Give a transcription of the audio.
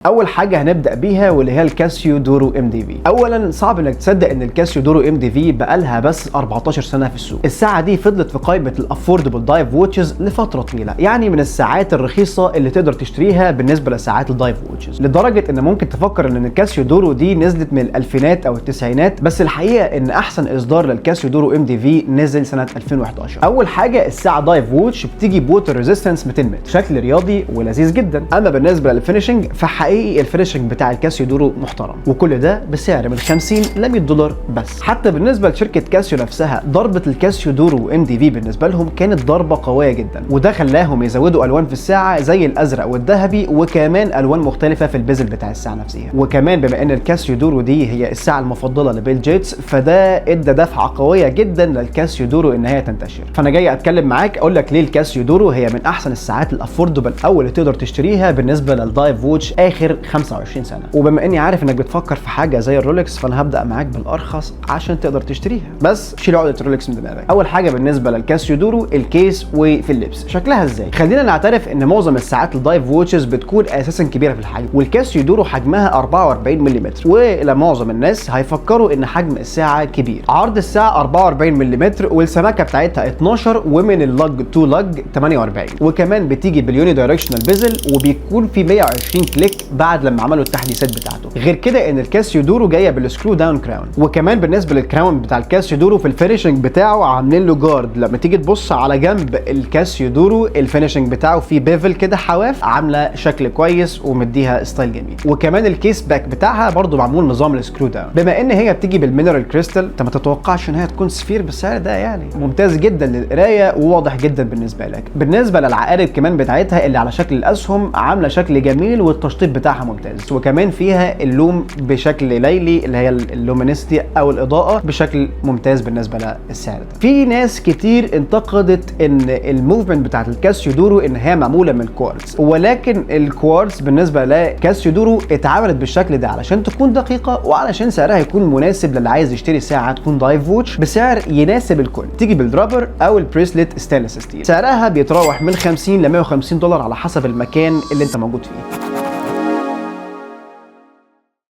اول حاجه هنبدا بيها واللي هي الكاسيو دورو ام دي في. اولا صعب انك تصدق ان الكاسيو دورو ام دي في بقالها بس 14 سنه في السوق. الساعه دي فضلت في قائمه الافوردبل دايف ووتشز لفتره طويله، يعني من الساعات الرخيصه اللي تقدر تشتريها بالنسبه لساعات الدايف ووتشز، لدرجه ان ممكن تفكر ان الكاسيو دورو دي نزلت من الالفينات او التسعينات، بس الحقيقه ان احسن اصدار للكاسيو دورو ام دي في نزل سنه 2011. اول حاجه الساعه دايف ووتش بتيجي بوتر ريزيستنس 200 متر، شكل رياضي ولذيذ جدا. اما بالنسبه للفينشنج فحقيقي الفينشنج بتاع الكاسيو دورو محترم، وكل ده بسعر من 50 ل 100 دولار بس. حتى بالنسبه لشركه كاسيو نفسها، ضربه الكاسيو دورو ام دي في بالنسبه لهم كانت ضربه قويه جدا، وده خلاهم يزودوا الوان في الساعه زي الازرق والذهبي، وكمان الوان مختلفه في البيزل بتاع الساعه نفسها. وكمان بما ان الكاسيو دورو دي هي الساعه المفضله لبيل جيتس، فده ادى دفعه قويه جدا للكاسيو دورو ان هي تنتشر. فانا جاي اتكلم معاك اقول لك ليه الكاسيو دورو هي من احسن الساعات الافوردبل او اللي تقدر تشتريها بالنسبه للدايف ووتش اخر 25 سنه. وبما اني عارف انك بتفكر في حاجه زي الرولكس، فانا هبدا معاك بالارخص عشان تقدر تشتريها، بس شيل عقده الرولكس من دماغك. اول حاجه بالنسبه للكاسيو دورو الكيس وفي اللبس شكلها ازاي. خلينا نعترف ان معظم الساعات الدايف ووتشز بتكون اساسا كبيره في الحجم، والكاسيو دورو حجمها 44 ملم، ولمعظم الناس هيفكروا ان حجم الساعه كبير. عرض الساعه 44 ملم، والسماكه بتاعتها 12، ومن اللج تو لج 48، وكمان بتيجي باليوني دايركشنال بيزل، وبيكون في 120 كليك بعد لما عملوا التحديثات بتاعته. غير كده ان الكاسيو دورو جايه بالسكرو داون كراون، وكمان بالنسبه للكراون بتاع الكاسيو دورو في الفينشنج بتاعه عاملين له جارد. لما تيجي تبص على جنب الكاسيو دورو الفينشنج بتاعه فيه بيفل كده حواف عامله شكل كويس ومديها ستايل جميل. وكمان الكيس باك بتاعها برضو معمول نظام السكرو داون. بما ان هي بتيجي بالمينرال كريستال، انت ما تتوقعش ان هي تكون سفير بالسعر ده، يعني ممتاز جدا للقرايه وواضح جدا بالنسبه لك. بالنسبه للعقارب كمان بتاعتها اللي على شكل الاسهم عامله شكل جميل، والتشطيب بتاعها ممتاز، وكمان فيها اللوم بشكل ليلي اللي هي اللومينستي او الاضاءه بشكل ممتاز بالنسبه للسعر ده. في ناس كتير انتقدت ان الموفمنت بتاعت الكاسيو دورو ان هي معموله من كوارتز، ولكن الكوارتز بالنسبه لكاسيو دورو اتعملت بالشكل ده علشان تكون دقيقه، وعلشان سعرها يكون مناسب للي عايز يشتري ساعه تكون دايف ووتش بسعر يناسب الكل. تيجي بالدرابر او البريسلت ستانلس ستيل، سعرها بيتراوح من 50 ل 150 دولار على حسب المكان اللي انت موجود فيه.